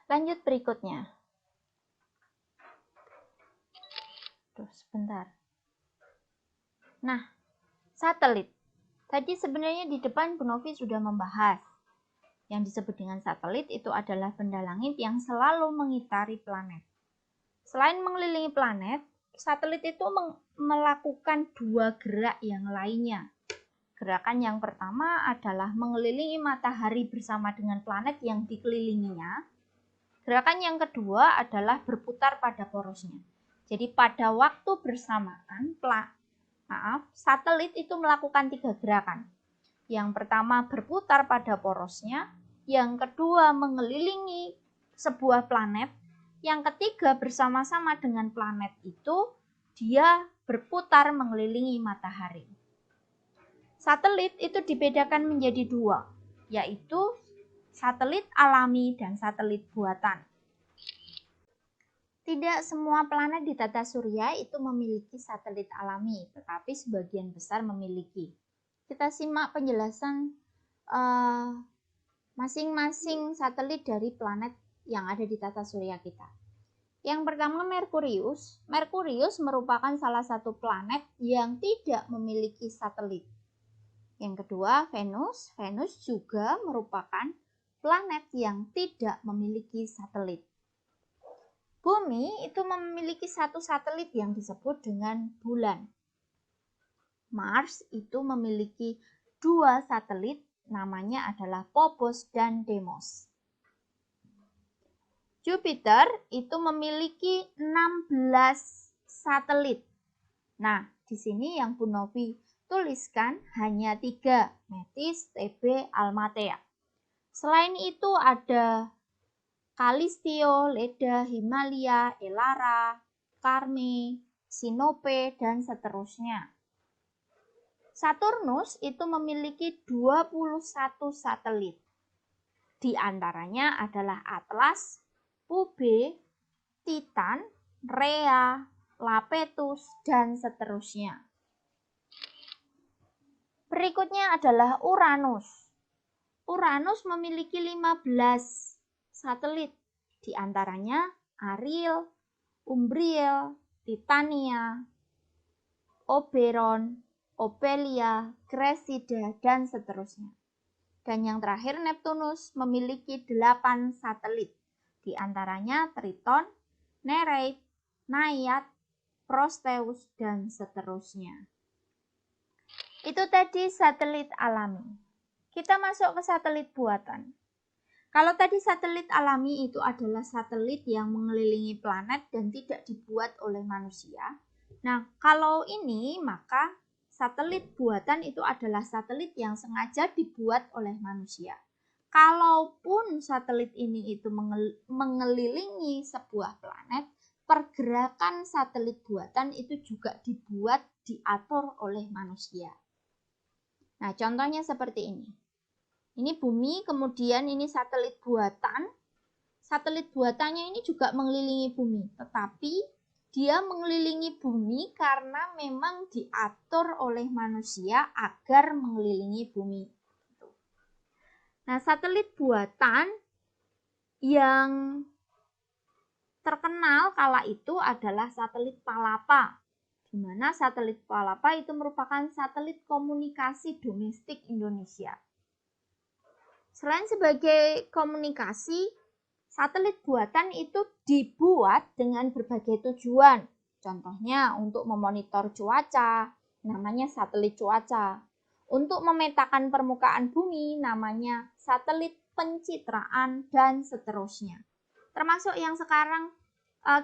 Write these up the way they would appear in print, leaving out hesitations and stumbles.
Lanjut berikutnya. Tuh, sebentar. Nah, satelit. Tadi sebenarnya di depan Bu Novi sudah membahas. Yang disebut dengan satelit itu adalah benda langit yang selalu mengitari planet. Selain mengelilingi planet, satelit itu melakukan dua gerak yang lainnya. Gerakan yang pertama adalah mengelilingi matahari bersama dengan planet yang dikelilinginya. Gerakan yang kedua adalah berputar pada porosnya. Jadi pada waktu bersamaan, satelit itu melakukan tiga gerakan. Yang pertama berputar pada porosnya, yang kedua mengelilingi sebuah planet, yang ketiga bersama-sama dengan planet itu dia berputar mengelilingi matahari. Satelit itu dibedakan menjadi dua, yaitu satelit alami dan satelit buatan. Tidak semua planet di tata surya itu memiliki satelit alami, tetapi sebagian besar memiliki. Kita simak penjelasan masing-masing satelit dari planet yang ada di tata surya kita. Yang pertama Merkurius. Merkurius merupakan salah satu planet yang tidak memiliki satelit. Yang kedua Venus. Venus juga merupakan planet yang tidak memiliki satelit. Bumi itu memiliki satu satelit yang disebut dengan bulan. Mars itu memiliki dua satelit, namanya adalah Phobos dan Deimos. Jupiter itu memiliki 16 satelit. Nah, di sini yang Bu Novi tuliskan hanya 3, Metis, Thebe, Almatea. Selain itu ada Kalistio, Leda, Himalaya, Elara, Karme, Sinope, dan seterusnya. Saturnus itu memiliki 21 satelit. Di antaranya adalah Atlas, Pube, Titan, Rhea, Lapetus, dan seterusnya. Berikutnya adalah Uranus. Uranus memiliki 15 satelit, di antaranya Ariel, Umbriel, Titania, Oberon, Opelia, Cressida, dan seterusnya. Dan yang terakhir Neptunus memiliki 8 satelit, di antaranya Triton, Nereid, Naiad, Proteus, dan seterusnya. Itu tadi satelit alami. Kita masuk ke satelit buatan. Kalau tadi satelit alami itu adalah satelit yang mengelilingi planet dan tidak dibuat oleh manusia. Nah, kalau ini maka satelit buatan itu adalah satelit yang sengaja dibuat oleh manusia. Kalaupun satelit ini itu mengelilingi sebuah planet, pergerakan satelit buatan itu juga diatur oleh manusia. Nah, contohnya seperti ini. Ini bumi, kemudian ini satelit buatan. Satelit buatannya ini juga mengelilingi bumi, tetapi dia mengelilingi bumi karena memang diatur oleh manusia agar mengelilingi bumi. Nah, satelit buatan yang terkenal kala itu adalah satelit Palapa, di mana satelit Palapa itu merupakan satelit komunikasi domestik Indonesia. Selain sebagai komunikasi, satelit buatan itu dibuat dengan berbagai tujuan. Contohnya untuk memonitor cuaca, namanya satelit cuaca. Untuk memetakan permukaan bumi, namanya satelit pencitraan, dan seterusnya. Termasuk yang sekarang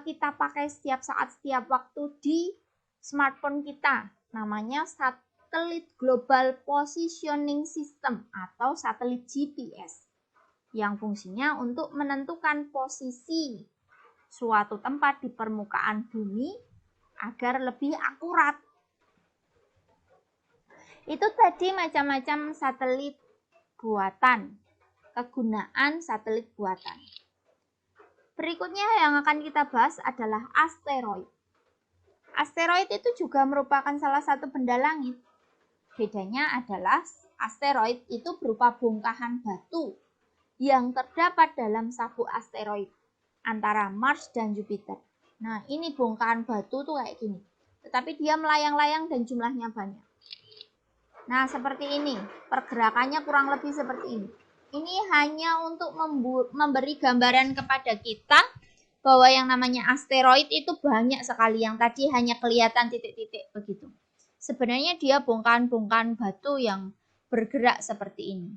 kita pakai setiap saat, setiap waktu di smartphone kita, namanya satelit Global Positioning System atau satelit GPS yang fungsinya untuk menentukan posisi suatu tempat di permukaan bumi agar lebih akurat. Itu tadi macam-macam satelit buatan, kegunaan satelit buatan. Berikutnya yang akan kita bahas adalah asteroid. Asteroid itu juga merupakan salah satu benda langit. Bedanya adalah asteroid itu berupa bongkahan batu yang terdapat dalam sabuk asteroid antara Mars dan Jupiter. Nah, ini bongkahan batu tuh kayak gini. Tetapi dia melayang-layang dan jumlahnya banyak. Nah, seperti ini. Pergerakannya kurang lebih seperti ini. Ini hanya untuk memberi gambaran kepada kita bahwa yang namanya asteroid itu banyak sekali. Yang tadi hanya kelihatan titik-titik begitu. Sebenarnya dia bongkahan-bongkahan batu yang bergerak seperti ini.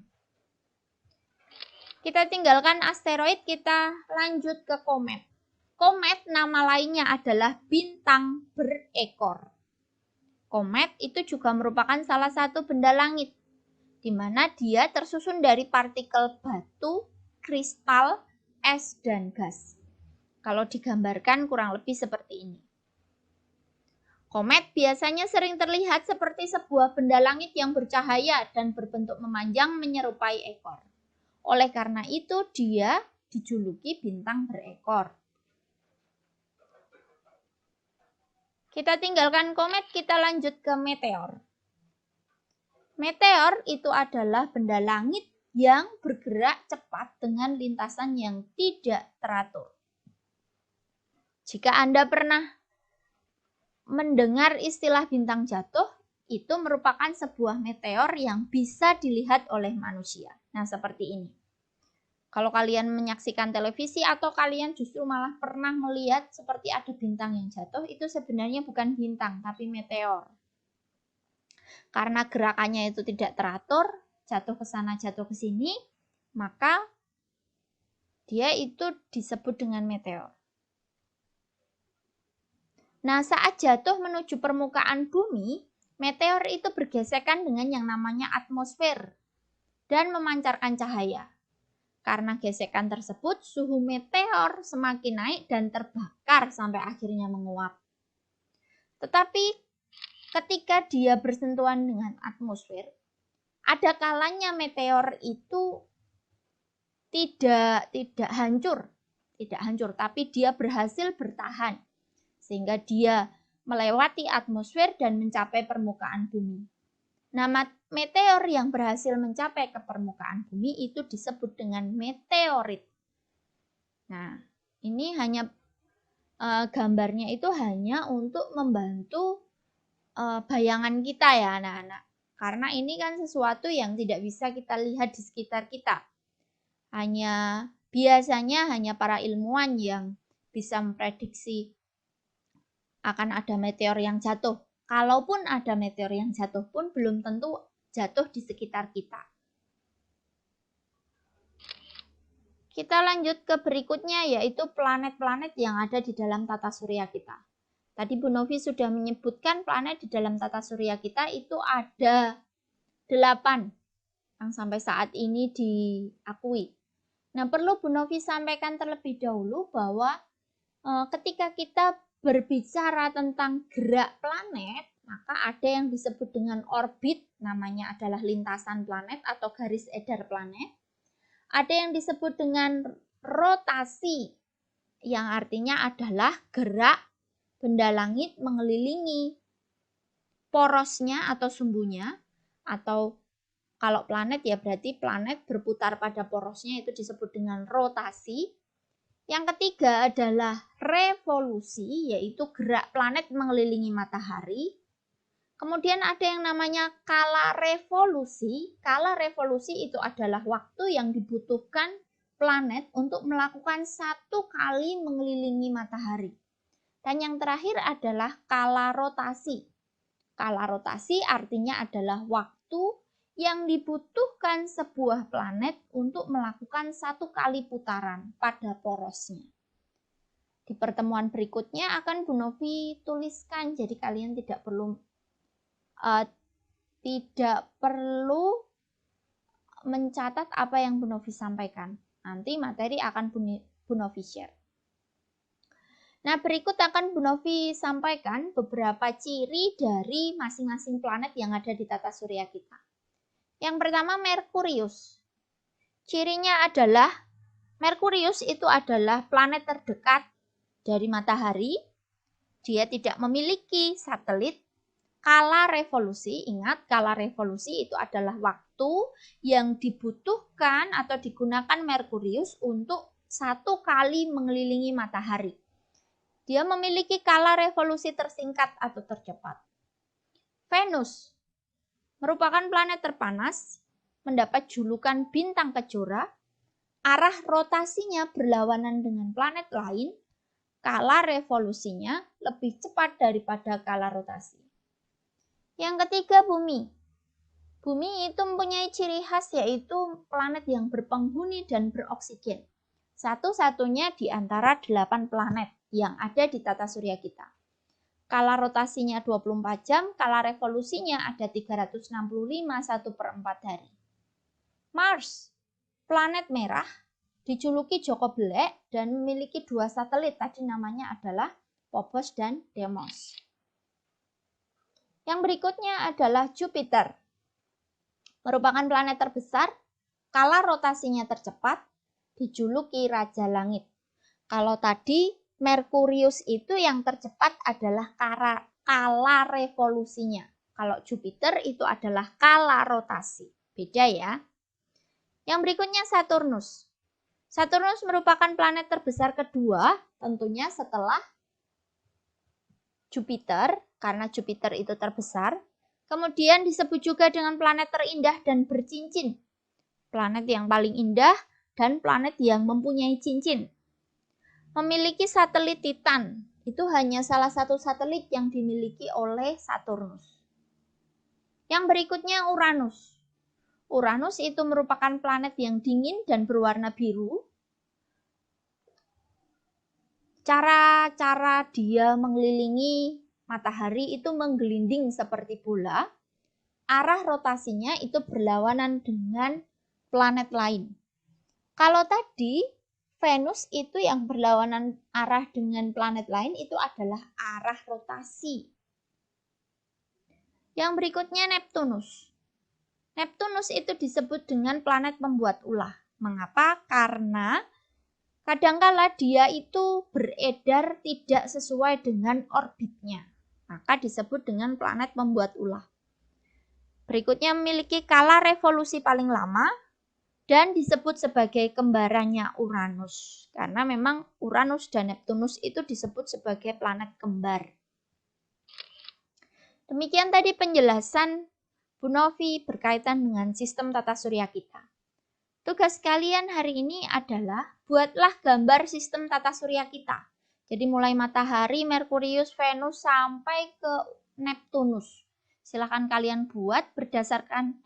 Kita tinggalkan asteroid, kita lanjut ke komet. Komet nama lainnya adalah bintang berekor. Komet itu juga merupakan salah satu benda langit, di mana dia tersusun dari partikel batu, kristal, es, dan gas. Kalau digambarkan kurang lebih seperti ini. Komet biasanya sering terlihat seperti sebuah benda langit yang bercahaya dan berbentuk memanjang menyerupai ekor. Oleh karena itu dia dijuluki bintang berekor. Kita tinggalkan komet, kita lanjut ke meteor. Meteor itu adalah benda langit yang bergerak cepat dengan lintasan yang tidak teratur. Jika Anda pernah mendengar istilah bintang jatuh, itu merupakan sebuah meteor yang bisa dilihat oleh manusia. Nah, seperti ini. Kalau kalian menyaksikan televisi atau kalian justru malah pernah melihat seperti ada bintang yang jatuh, itu sebenarnya bukan bintang, tapi meteor. Karena gerakannya itu tidak teratur, jatuh ke sana, jatuh ke sini, maka dia itu disebut dengan meteor. Nah, saat jatuh menuju permukaan bumi, meteor itu bergesekan dengan yang namanya atmosfer dan memancarkan cahaya. Karena gesekan tersebut, suhu meteor semakin naik dan terbakar sampai akhirnya menguap. Tetapi ketika dia bersentuhan dengan atmosfer, ada kalanya meteor itu tidak hancur, tapi dia berhasil bertahan sehingga dia melewati atmosfer dan mencapai permukaan bumi. Nah, meteor yang berhasil mencapai ke permukaan bumi itu disebut dengan meteorit. Nah, ini hanya gambarnya itu hanya untuk membantu bayangan kita ya anak-anak. Karena ini kan sesuatu yang tidak bisa kita lihat di sekitar kita. Biasanya hanya para ilmuwan yang bisa memprediksi akan ada meteor yang jatuh. Kalaupun ada meteor yang jatuh pun belum tentu jatuh di sekitar kita. Kita lanjut ke berikutnya, yaitu planet-planet yang ada di dalam tata surya kita. Tadi Bu Novi sudah menyebutkan planet di dalam tata surya kita itu ada 8 yang sampai saat ini diakui. Nah, perlu Bu Novi sampaikan terlebih dahulu bahwa ketika kita berbicara tentang gerak planet, maka ada yang disebut dengan orbit, namanya adalah lintasan planet atau garis edar planet. Ada yang disebut dengan rotasi, yang artinya adalah gerak benda langit mengelilingi porosnya atau sumbunya, atau kalau planet ya berarti planet berputar pada porosnya, itu disebut dengan rotasi. Yang ketiga adalah revolusi, yaitu gerak planet mengelilingi matahari. Kemudian ada yang namanya kala revolusi. Kala revolusi itu adalah waktu yang dibutuhkan planet untuk melakukan 1 kali mengelilingi matahari. Dan yang terakhir adalah kala rotasi. Kala rotasi artinya adalah waktu yang dibutuhkan sebuah planet untuk melakukan 1 kali putaran pada porosnya. Di pertemuan berikutnya akan Bu Novi tuliskan, jadi kalian tidak perlu mencatat apa yang Bu Novi sampaikan. Nanti materi akan Bu Novi share. Nah, berikut akan Bu Novi sampaikan beberapa ciri dari masing-masing planet yang ada di tata surya kita. Yang pertama, Merkurius. Cirinya adalah Merkurius itu adalah planet terdekat dari matahari. Dia tidak memiliki satelit kala revolusi. Ingat, kala revolusi itu adalah waktu yang dibutuhkan atau digunakan Merkurius untuk 1 kali mengelilingi matahari. Dia memiliki kala revolusi tersingkat atau tercepat. Venus merupakan planet terpanas, mendapat julukan bintang kejora, arah rotasinya berlawanan dengan planet lain, kala revolusinya lebih cepat daripada kala rotasi. Yang ketiga, bumi. Bumi itu mempunyai ciri khas yaitu planet yang berpenghuni dan beroksigen. Satu-satunya di antara 8 planet yang ada di tata surya kita. Kala rotasinya 24 jam, kala revolusinya ada 365 1/4 hari. Mars, planet merah, dijuluki Joko Belek dan memiliki 2 satelit. Tadi namanya adalah Phobos dan Deimos. Yang berikutnya adalah Jupiter. Merupakan planet terbesar, kala rotasinya tercepat, dijuluki Raja Langit. Kalau tadi Merkurius itu yang tercepat adalah kala revolusinya. Kalau Jupiter itu adalah kala rotasi. Beda ya. Yang berikutnya Saturnus. Saturnus merupakan planet terbesar kedua, tentunya setelah Jupiter, karena Jupiter itu terbesar. Kemudian disebut juga dengan planet terindah dan bercincin. Planet yang paling indah dan planet yang mempunyai cincin. Memiliki satelit Titan. Itu hanya salah satu satelit yang dimiliki oleh Saturnus. Yang berikutnya Uranus. Uranus itu merupakan planet yang dingin dan berwarna biru. Cara dia mengelilingi matahari itu menggelinding seperti bola. Arah rotasinya itu berlawanan dengan planet lain. Kalau tadi Venus itu yang berlawanan arah dengan planet lain itu adalah arah rotasi. Yang berikutnya Neptunus. Neptunus itu disebut dengan planet pembuat ulah. Mengapa? Karena kadangkala dia itu beredar tidak sesuai dengan orbitnya. Maka disebut dengan planet pembuat ulah. Berikutnya memiliki kala revolusi paling lama dan disebut sebagai kembarannya Uranus. Karena memang Uranus dan Neptunus itu disebut sebagai planet kembar. Demikian tadi penjelasan Bu Novi berkaitan dengan sistem tata surya kita. Tugas kalian hari ini adalah buatlah gambar sistem tata surya kita. Jadi mulai matahari, Merkurius, Venus sampai ke Neptunus. Silakan kalian buat berdasarkan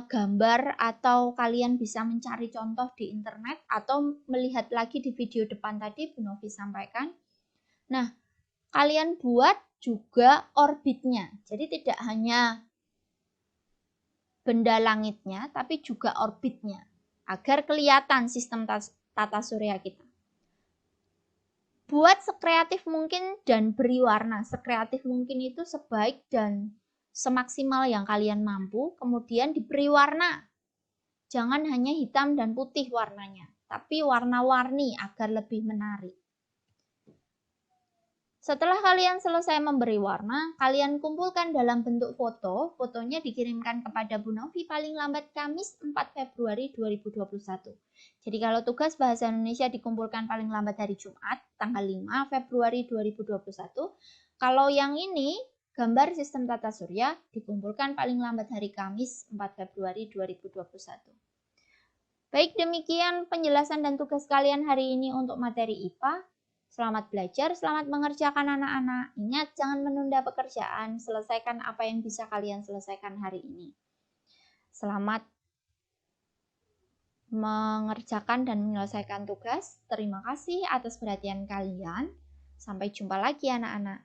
gambar atau kalian bisa mencari contoh di internet atau melihat lagi di video depan tadi Bu Novi sampaikan. Nah, kalian buat juga orbitnya. Jadi tidak hanya benda langitnya, tapi juga orbitnya, agar kelihatan sistem tata surya kita. Buat sekreatif mungkin dan beri warna. Sekreatif mungkin itu sebaik dan semaksimal yang kalian mampu, kemudian diberi warna. Jangan hanya hitam dan putih warnanya, tapi warna-warni agar lebih menarik. Setelah kalian selesai memberi warna, kalian kumpulkan dalam bentuk foto. Fotonya dikirimkan kepada Bu Novi paling lambat Kamis 4 Februari 2021. Jadi kalau tugas bahasa Indonesia dikumpulkan paling lambat hari Jumat, tanggal 5 Februari 2021. Kalau yang ini, gambar sistem tata surya, dikumpulkan paling lambat hari Kamis 4 Februari 2021. Baik, demikian penjelasan dan tugas kalian hari ini untuk materi IPA. Selamat belajar, selamat mengerjakan anak-anak. Ingat, jangan menunda pekerjaan, selesaikan apa yang bisa kalian selesaikan hari ini. Selamat mengerjakan dan menyelesaikan tugas. Terima kasih atas perhatian kalian. Sampai jumpa lagi anak-anak.